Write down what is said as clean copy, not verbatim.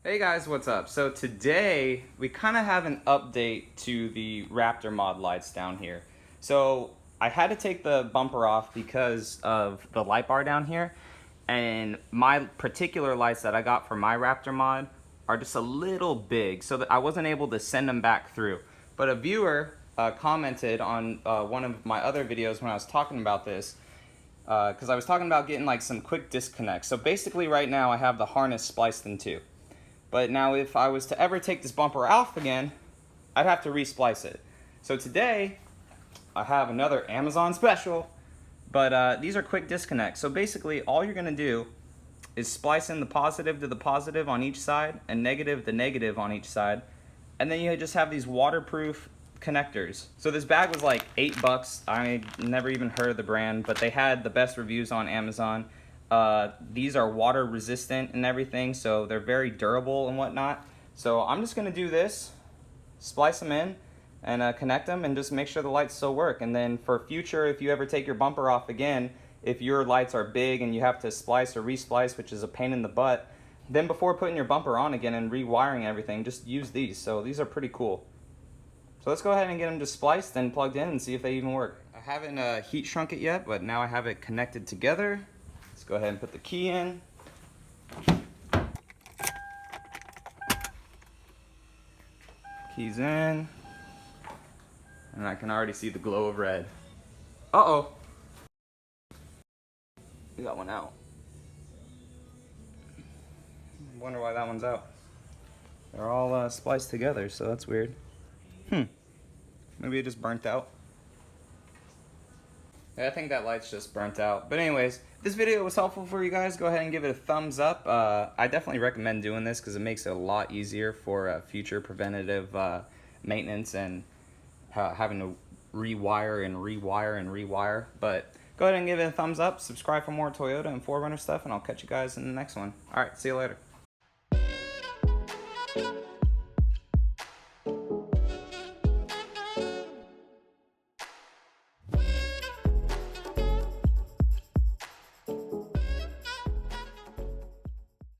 Hey guys, what's up? So today we kind of have an update to the Raptor mod lights down here. So I had to take the bumper off because of the light bar down here, and my particular lights that I got for my Raptor mod are just a little big, so that I wasn't able to send them back through. But a viewer commented on one of my other videos when I was talking about this, because I was talking about getting like some quick disconnects. So basically right now I have the harness spliced in two. But now if I was to ever take this bumper off again, I'd have to resplice it. So today, I have another Amazon special, but these are quick disconnects. So basically, all you're gonna do is splice in the positive to the positive on each side and negative to negative on each side. And then you just have these waterproof connectors. So this bag was like $8. I never even heard of the brand, but they had the best reviews on Amazon. These are water resistant and everything, so they're very durable and whatnot. So I'm just gonna do this, splice them in and connect them and just make sure the lights still work. And then for future, if you ever take your bumper off again, if your lights are big and you have to splice or resplice, which is a pain in the butt, then before putting your bumper on again and rewiring everything, just use these. So these are pretty cool. So let's go ahead and get them just spliced and plugged in and see if they even work. I haven't heat shrunk it yet, but now I have it connected together. Let's go ahead and put the key in. Key's in. And I can already see the glow of red. Uh-oh. We got one out. Wonder why that one's out. They're all spliced together, so that's weird. Maybe it just burnt out. Yeah, I think that light's just burnt out. But anyways, if this video was helpful for you guys, go ahead and give it a thumbs up. I definitely recommend doing this because it makes it a lot easier for future preventative maintenance and having to rewire and rewire and rewire. But go ahead and give it a thumbs up. Subscribe for more Toyota and 4Runner stuff, and I'll catch you guys in the next one. All right, see you later.